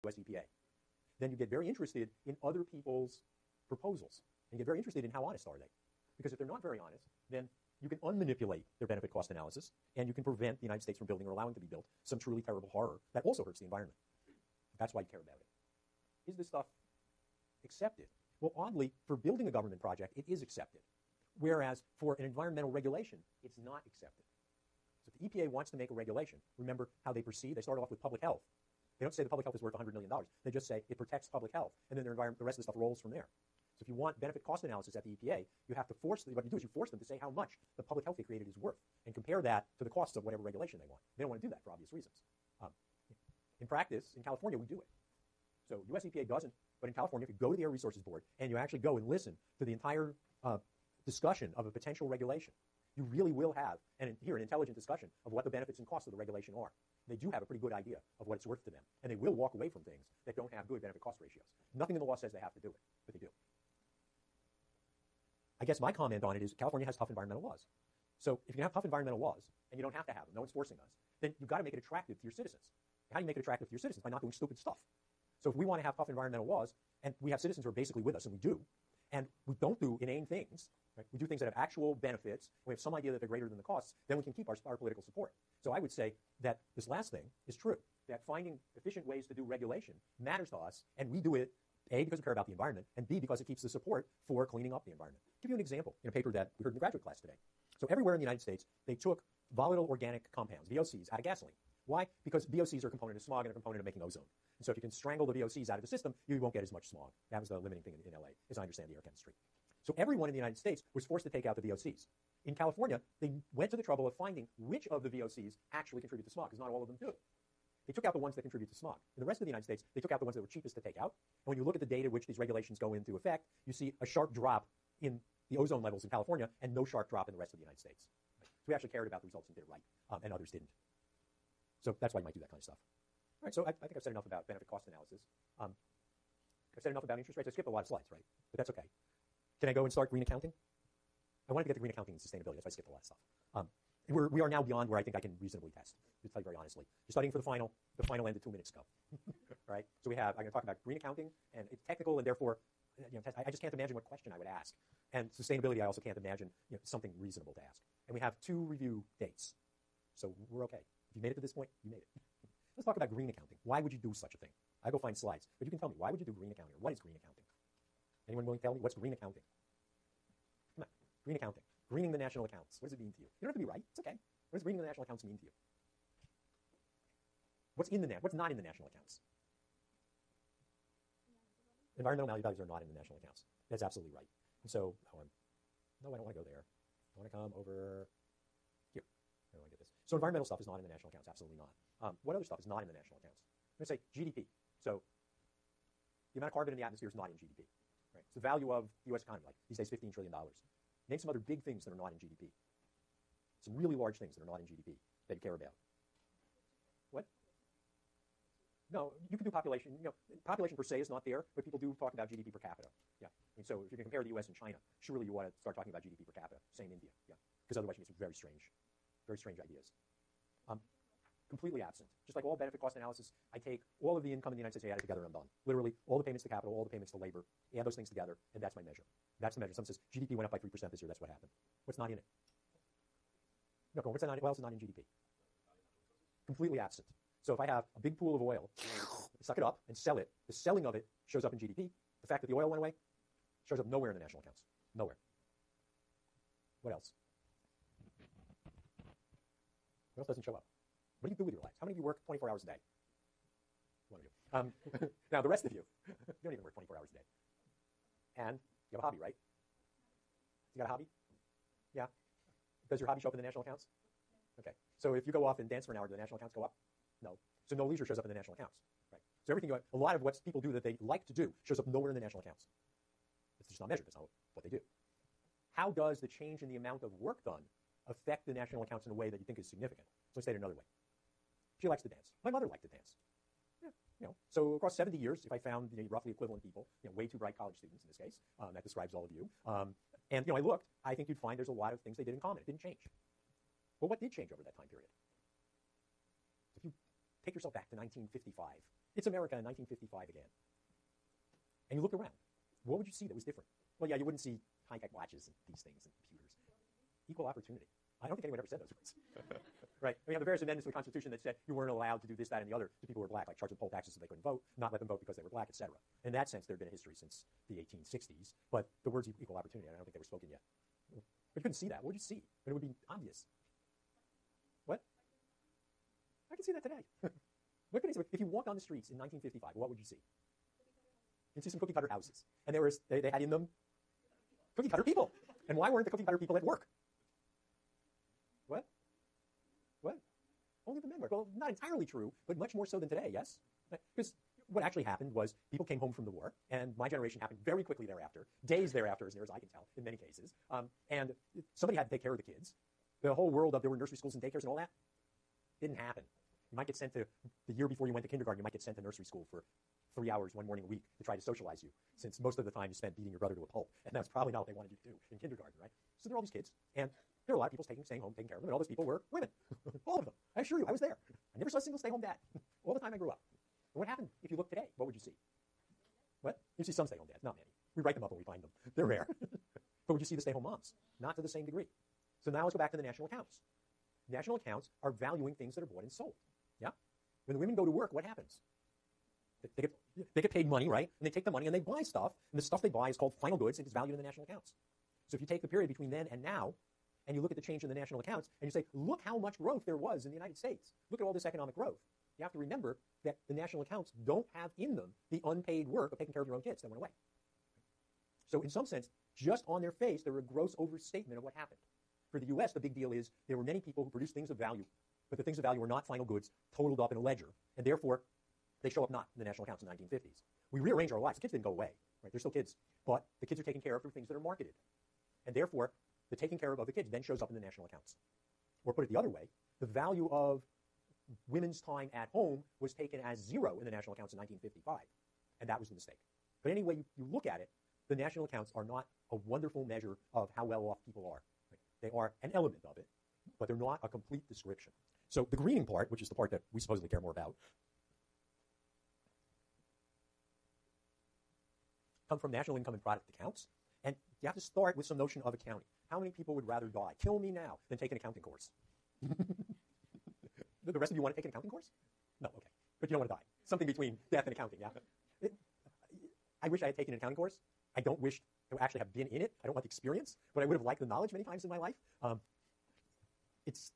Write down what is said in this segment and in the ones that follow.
US EPA. Then you get very interested in other people's proposals and get very interested in how honest are they. Because if they're not very honest, then you can unmanipulate their benefit cost analysis, and you can prevent the United States from building or allowing to be built some truly terrible horror that also hurts the environment. That's why you care about it. Is this stuff accepted? Well, oddly, for building a government project, it is accepted. Whereas for an environmental regulation, it's not accepted. So if the EPA wants to make a regulation, remember how they proceed. They start off with public health. They don't say the public health is worth $100 million. They just say it protects public health, and then the rest of the stuff rolls from there. So if you want benefit cost analysis at the EPA, you have to force them, what you do is you force them to say how much the public health they created is worth and compare that to the costs of whatever regulation they want. They don't want to do that for obvious reasons. In practice, in California, we do it. So US EPA doesn't, but in California, if you go to the Air Resources Board and you actually go and listen to the entire discussion of a potential regulation, you really will have an intelligent discussion of what the benefits and costs of the regulation are. They do have a pretty good idea of what it's worth to them, and they will walk away from things that don't have good benefit cost ratios. Nothing in the law says they have to do it, but they do. I guess my comment on it is California has tough environmental laws. So if you can have tough environmental laws, and you don't have to have them, no one's forcing us, then you've got to make it attractive to your citizens. How do you make it attractive to your citizens? By not doing stupid stuff. So if we want to have tough environmental laws, and we have citizens who are basically with us, and we do, and we don't do inane things, right? We do things that have actual benefits, we have some idea that they're greater than the costs, then we can keep our political support. So I would say that this last thing is true, that finding efficient ways to do regulation matters to us, and we do it, A, because we care about the environment, and B, because it keeps the support for cleaning up the environment. I'll give you an example in a paper that we heard in the graduate class today. So everywhere in the United States, they took volatile organic compounds, VOCs, out of gasoline. Why? Because VOCs are a component of smog and a component of making ozone. And so if you can strangle the VOCs out of the system, you won't get as much smog. That was the limiting thing in LA, as I understand the air chemistry. So everyone in the United States was forced to take out the VOCs. In California, they went to the trouble of finding which of the VOCs actually contribute to smog, because not all of them do. They took out the ones that contribute to smog. In the rest of the United States, they took out the ones that were cheapest to take out. And when you look at the data which these regulations go into effect, you see a sharp drop in the ozone levels in California and no sharp drop in the rest of the United States. So we actually cared about the results and did it right, and others didn't. So that's why you might do that kind of stuff. All right, so I think I've said enough about benefit cost analysis. I've said enough about interest rates. I skipped a lot of slides, right? But that's okay. Can I go and start green accounting? I wanted to get to green accounting and sustainability. That's why I skipped a lot of stuff. We are now beyond where I think I can reasonably test, to tell you very honestly. You're studying for the final ended 2 minutes ago. All right? So I'm going to talk about green accounting, and it's technical, and therefore, I just can't imagine what question I would ask. And sustainability, I also can't imagine something reasonable to ask. And we have 2 review dates. So we're okay. If you made it to this point, you made it. Let's talk about green accounting. Why would you do such a thing? I go find slides. But you can tell me, why would you do green accounting? Or what is green accounting? Anyone willing to tell me? What's green accounting? Come on. Green accounting. Greening the national accounts. What does it mean to you? You don't have to be right. It's okay. What does greening the national accounts mean to you? What's not in the national accounts? Environmental values are not in the national accounts. That's absolutely right. And so, no, I don't want to go there. I want to come over here. I don't want to get this. So environmental stuff is not in the national accounts. Absolutely not. What other stuff is not in the national accounts? I'm going to say GDP. So the amount of carbon in the atmosphere is not in GDP. Right? It's the value of the U.S. economy, like these days $15 trillion. Name some other big things that are not in GDP. Some really large things that are not in GDP that you care about. What? No, you can do population. Population per se is not there, but people do talk about GDP per capita. Yeah. And so if you can compare the U.S. and China, surely you want to start talking about GDP per capita. Same India. Yeah. Because otherwise you get some very strange ideas. Completely absent. Just like all benefit cost analysis, I take all of the income in the United States, I add it together, and I'm done. Literally, all the payments to capital, all the payments to labor, add those things together, and that's my measure. That's the measure. Someone says GDP went up by 3% this year. That's what happened. What's not in it? No, what's not? What else is not in GDP? Completely absent. So if I have a big pool of oil, suck it up and sell it, the selling of it shows up in GDP. The fact that the oil went away shows up nowhere in the national accounts. Nowhere. What else? What else doesn't show up? What do you do with your lives? How many of you work 24 hours a day? One of you. Now, the rest of you, you don't even work 24 hours a day. And you have a hobby, right? You got a hobby? Yeah. Does your hobby show up in the national accounts? Okay. So if you go off and dance for an hour, do the national accounts go up? No. So no leisure shows up in the national accounts, right? So everything, a lot of what people do that they like to do shows up nowhere in the national accounts. It's just not measured. That's not what they do. How does the change in the amount of work done affect the national accounts in a way that you think is significant? So I say it another way. She likes to dance. My mother liked to dance. Yeah, so across 70 years, if I found roughly equivalent people, way too bright college students in this case, that describes all of you, and I looked, I think you'd find there's a lot of things they did in common. It didn't change. Well, what did change over that time period? If you take yourself back to 1955, it's America in 1955 again. And you look around. What would you see that was different? Well, yeah, you wouldn't see high-tech watches and these things and computers. Equal opportunity. I don't think anyone ever said those words. Right? We have the various amendments to the Constitution that said you weren't allowed to do this, that, and the other to people who were black, like charge them poll taxes so they couldn't vote, not let them vote because they were black, etc. In that sense, there had been a history since the 1860s, but the words equal opportunity, I don't think they were spoken yet. But you couldn't see that. What would you see? But it would be obvious. What? I can see that today. Look at it. If you walked on the streets in 1955, what would you see? You'd see some cookie-cutter houses. And they had in them cookie-cutter people. And why weren't the cookie-cutter people at work? What? What? Only the men work. Well, not entirely true, but much more so than today, yes? Because what actually happened was people came home from the war, and my generation happened very quickly thereafter, days thereafter, as near as I can tell, in many cases. And somebody had to take care of the kids. The whole world of there were nursery schools and daycares and all that didn't happen. You might get sent to, the year before you went to kindergarten, you might get sent to nursery school for 3 hours one morning a week to try to socialize you, since most of the time you spent beating your brother to a pulp. And that's probably not what they wanted you to do in kindergarten, right? So there are all these kids, and there are a lot of people staying home, taking care of them, and all those people were women. All of them. I assure you, I was there. I never saw a single stay-home dad all the time I grew up. And what happened if you look today? What would you see? What? You see some stay-home dads, not many. We write them up when we find them. They're rare. But would you see the stay-home moms? Not to the same degree. So now let's go back to the national accounts. National accounts are valuing things that are bought and sold. Yeah? When the women go to work, what happens? They get paid money, right? And they take the money and they buy stuff, and the stuff they buy is called final goods, and it's valued in the national accounts. So if you take the period between then and now, and you look at the change in the national accounts, and you say, look how much growth there was in the United States. Look at all this economic growth. You have to remember that the national accounts don't have in them the unpaid work of taking care of your own kids that went away. So in some sense, just on their face, they're a gross overstatement of what happened. For the U.S., the big deal is there were many people who produced things of value, but the things of value were not final goods totaled up in a ledger, and therefore they show up not in the national accounts in the 1950s. We rearrange our lives. The kids didn't go away, right? They're still kids, but the kids are taken care of through things that are marketed. And therefore, the taking care of the kids then shows up in the national accounts. Or put it the other way, the value of women's time at home was taken as zero in the national accounts in 1955, and that was a mistake. But any way you look at it, the national accounts are not a wonderful measure of how well off people are. Right? They are an element of it, but they're not a complete description. So the greening part, which is the part that we supposedly care more about, come from national income and product accounts. And you have to start with some notion of accounting. How many people would rather die, kill me now, than take an accounting course? The rest of you want to take an accounting course? No, okay. But you don't want to die. Something between death and accounting, yeah? I wish I had taken an accounting course. I don't wish to actually have been in it. I don't want the experience, but I would have liked the knowledge many times in my life. It's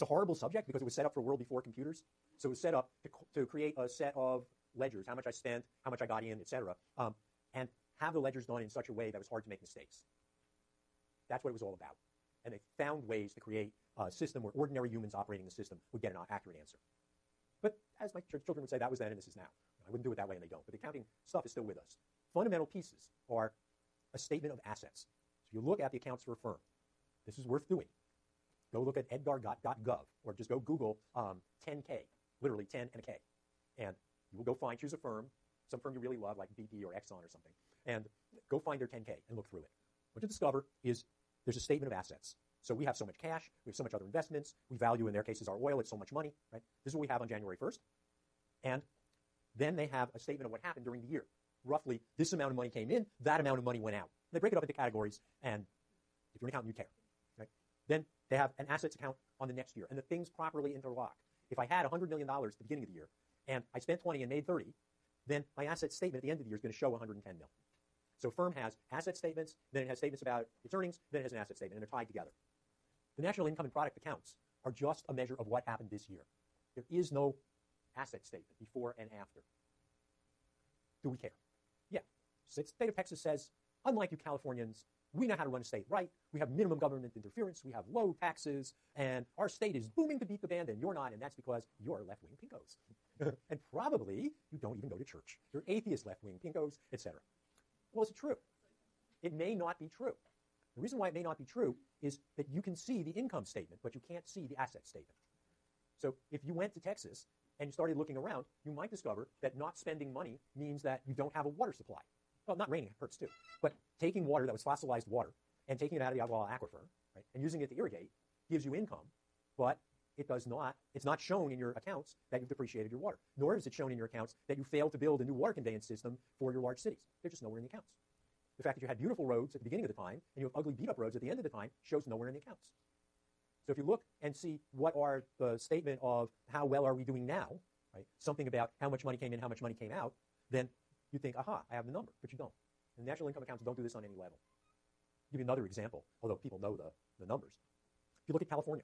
a horrible subject because it was set up for a world before computers. So it was set up to create a set of ledgers, how much I spent, how much I got in, etc., and have the ledgers done in such a way that was hard to make mistakes. That's what it was all about. And they found ways to create a system where ordinary humans operating the system would get an accurate answer. But as my children would say, that was then and this is now. I wouldn't do it that way, and they don't. But the accounting stuff is still with us. Fundamental pieces are a statement of assets. So you look at the accounts for a firm. This is worth doing. Go look at edgar.gov, or just go Google 10K, literally 10 and a K. And you will go choose a firm, some firm you really love, like BP or Exxon or something, and go find their 10K and look through it. What you discover is there's a statement of assets. So we have so much cash, we have so much other investments, we value, in their cases, our oil at so much money, right? This is what we have on January 1st. And then they have a statement of what happened during the year. Roughly, this amount of money came in, that amount of money went out. They break it up into categories, and if you're an accountant, you care, right? Then they have an assets account on the next year, and the things properly interlock. If I had $100 million at the beginning of the year, and I spent 20 and made 30, then my asset statement at the end of the year is going to show 110 mil. So a firm has asset statements, then it has statements about its earnings, then it has an asset statement, and they're tied together. The national income and product accounts are just a measure of what happened this year. There is no asset statement before and after. Do we care? Yeah. So the state of Texas says, unlike you Californians, we know how to run a state right. We have minimum government interference. We have low taxes. And our state is booming to beat the band, and you're not, and that's because you're left-wing pinkos. And probably you don't even go to church. You're atheist left-wing pinkos, etc. Well, is it true? It may not be true. The reason why it may not be true is that you can see the income statement, but you can't see the asset statement. So if you went to Texas and you started looking around, you might discover that not spending money means that you don't have a water supply. Well, not raining hurts too, but taking water that was fossilized water and taking it out of the Agua aquifer, right, and using it to irrigate gives you income, but it does not, it's not shown in your accounts that you've depreciated your water, nor is it shown in your accounts that you failed to build a new water conveyance system for your large cities. They're just nowhere in the accounts. The fact that you had beautiful roads at the beginning of the time and you have ugly beat-up roads at the end of the time shows nowhere in the accounts. So if you look and see what are the statement of how well are we doing now, right? Something about how much money came in, how much money came out, then you think, aha, I have the number, but you don't. And national income accounts don't do this on any level. I'll give you another example, although people know the numbers. If you look at California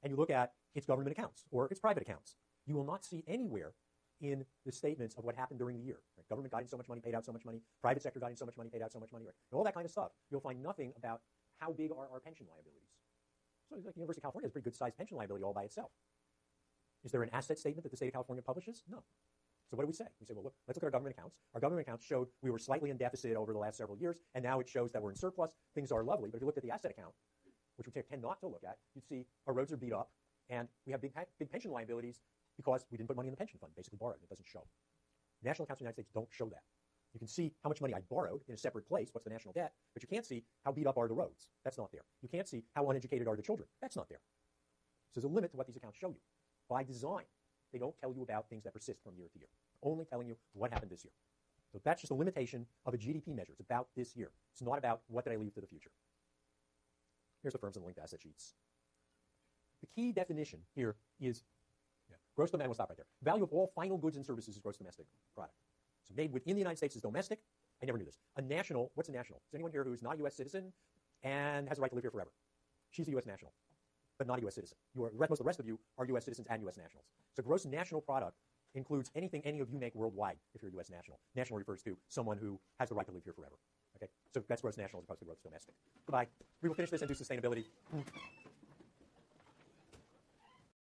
and you look at its government accounts or its private accounts, you will not see anywhere in the statements of what happened during the year. Right? Government got in so much money, paid out so much money. Private sector got in so much money, paid out so much money. Right? And all that kind of stuff. You'll find nothing about how big are our pension liabilities. So like the University of California has a pretty good-sized pension liability all by itself. Is there an asset statement that the state of California publishes? No. So what do we say? We say, well, look, let's look at our government accounts. Our government accounts showed we were slightly in deficit over the last several years, and now it shows that we're in surplus. Things are lovely. But if you looked at the asset account, which we tend not to look at, you'd see our roads are beat up, and we have big pension liabilities because we didn't put money in the pension fund, basically borrowed. It doesn't show. National accounts in the United States don't show that. You can see how much money I borrowed in a separate place, what's the national debt, but you can't see how beat up are the roads. That's not there. You can't see how uneducated are the children. That's not there. So there's a limit to what these accounts show you. By design, they don't tell you about things that persist from year to year, only telling you what happened this year. So that's just a limitation of a GDP measure. It's about this year. It's not about what did I leave to the future. Here's the firms and linked asset sheets. The key definition here is gross domestic. We'll stop right there. Value of all final goods and services is gross domestic product. So made within the United States is domestic. I never knew this. A national, what's a national? Is anyone here who's not a U.S. citizen and has the right to live here forever? She's a U.S. national, but not a U.S. citizen. Most of the rest of you are U.S. citizens and U.S. nationals. So gross national product includes anything any of you make worldwide if you're a U.S. national. National refers to someone who has the right to live here forever. Okay? So that's gross national as opposed to gross domestic. Goodbye. We will finish this and do sustainability.